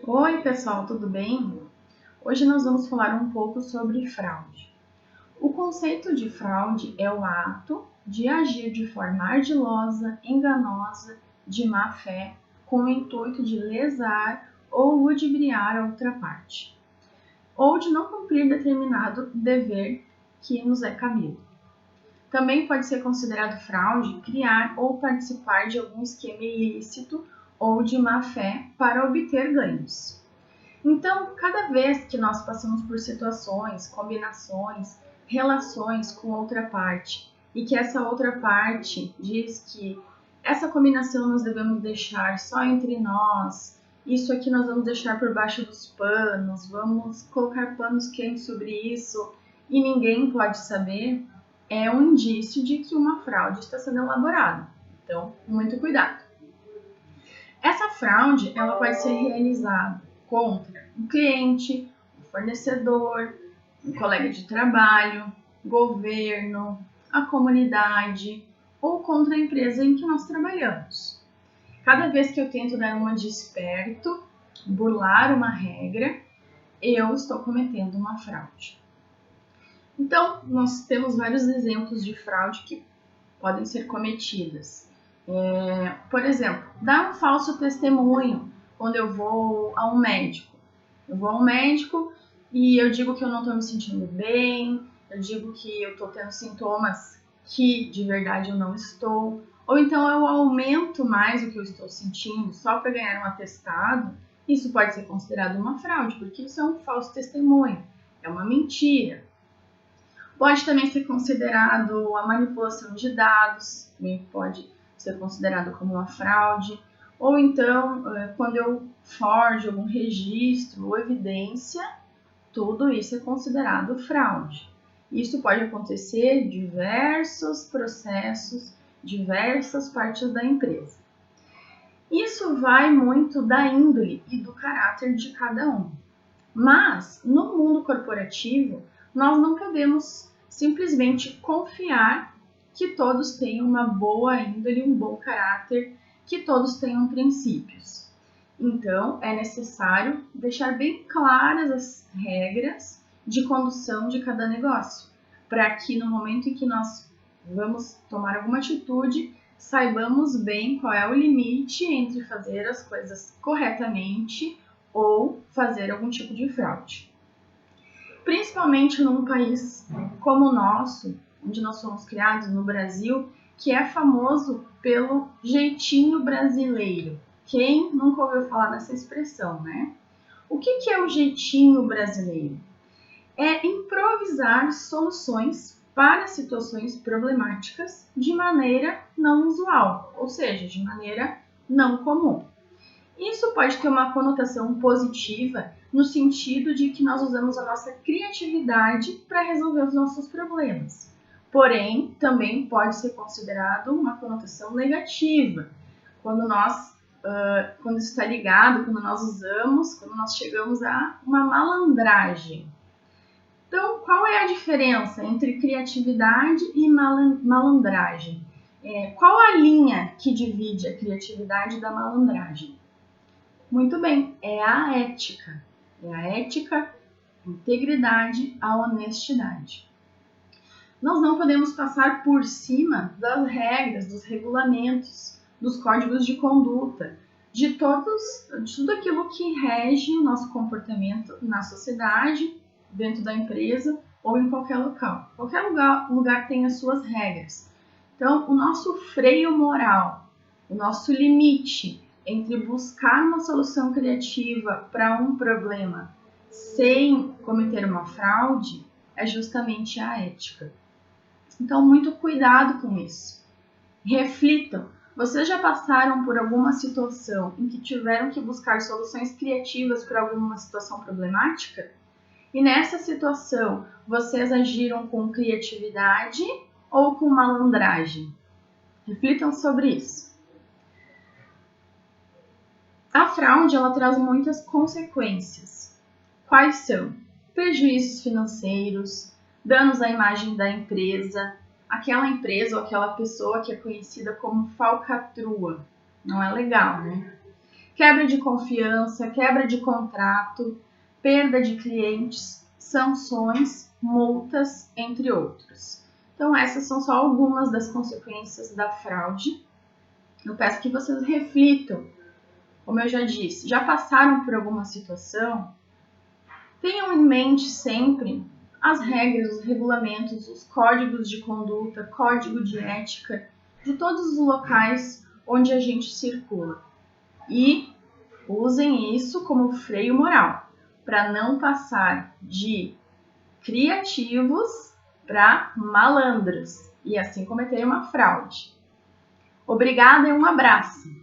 Oi, pessoal, tudo bem? Hoje nós vamos falar um pouco sobre fraude. O conceito de fraude é o ato de agir de forma ardilosa, enganosa, de má fé, com o intuito de lesar ou ludibriar a outra parte, ou de não cumprir determinado dever que nos é cabido. Também pode ser considerado fraude criar ou participar de algum esquema ilícito ou de má fé para obter ganhos. Então, cada vez que nós passamos por situações, combinações, relações com outra parte e que essa outra parte diz que essa combinação nós devemos deixar só entre nós, isso aqui nós vamos deixar por baixo dos panos, vamos colocar panos quentes sobre isso e ninguém pode saber, é um indício de que uma fraude está sendo elaborada. Então, muito cuidado. Essa fraude ela pode ser realizada contra um cliente, um fornecedor, um colega de trabalho, governo, a comunidade ou contra a empresa em que nós trabalhamos. Cada vez que eu tento dar uma de esperto, burlar uma regra, eu estou cometendo uma fraude. Então, nós temos vários exemplos de fraude que podem ser cometidas. Por exemplo, dar um falso testemunho quando eu vou a um médico. Eu vou a um médico e eu digo que eu não estou me sentindo bem, eu digo que eu estou tendo sintomas que de verdade eu não estou, ou então eu aumento mais o que eu estou sentindo só para ganhar um atestado. Isso pode ser considerado uma fraude, porque isso é um falso testemunho, é uma mentira. Pode também ser considerado a manipulação de dados, também pode ser considerado como uma fraude, ou então quando eu forjo algum registro ou evidência, tudo isso é considerado fraude. Isso pode acontecer em diversos processos, diversas partes da empresa. Isso vai muito da índole e do caráter de cada um. Mas, no mundo corporativo, nós não podemos simplesmente confiar que todos tenham uma boa índole, um bom caráter, que todos tenham princípios. Então, é necessário deixar bem claras as regras de condução de cada negócio, para que no momento em que nós vamos tomar alguma atitude, saibamos bem qual é o limite entre fazer as coisas corretamente ou fazer algum tipo de fraude. Principalmente num país como o nosso, onde nós somos criados no Brasil, que é famoso pelo jeitinho brasileiro. Quem nunca ouviu falar nessa expressão, né? O que é o jeitinho brasileiro? É improvisar soluções para situações problemáticas de maneira não usual, ou seja, de maneira não comum. Isso pode ter uma conotação positiva no sentido de que nós usamos a nossa criatividade para resolver os nossos problemas. Porém, também pode ser considerado uma conotação negativa, quando quando está ligado, quando nós usamos, quando nós chegamos a uma malandragem. Então, qual é a diferença entre criatividade e malandragem? Qual a linha que divide a criatividade da malandragem? Muito bem, é a ética. É a ética, a integridade, a honestidade. Nós não podemos passar por cima das regras, dos regulamentos, dos códigos de conduta, de tudo aquilo que rege o nosso comportamento na sociedade, dentro da empresa ou em qualquer local. Qualquer lugar tem as suas regras. Então, o nosso freio moral, o nosso limite entre buscar uma solução criativa para um problema sem cometer uma fraude é justamente a ética. Então, muito cuidado com isso. Reflitam. Vocês já passaram por alguma situação em que tiveram que buscar soluções criativas para alguma situação problemática? E nessa situação, vocês agiram com criatividade ou com malandragem? Reflitam sobre isso. A fraude ela traz muitas consequências. Quais são? Prejuízos financeiros, danos à imagem da empresa, aquela empresa ou aquela pessoa que é conhecida como falcatrua. Não é legal, né? quebra de confiança, quebra de contrato, perda de clientes, sanções, multas, entre outros. Então, essas são só algumas das consequências da fraude. Eu peço que vocês reflitam. Como eu já disse, já passaram por alguma situação? Tenham em mente sempre as regras, os regulamentos, os códigos de conduta, código de ética de todos os locais onde a gente circula. E usem isso como freio moral, para não passar de criativos para malandros e assim cometer uma fraude. Obrigada e um abraço!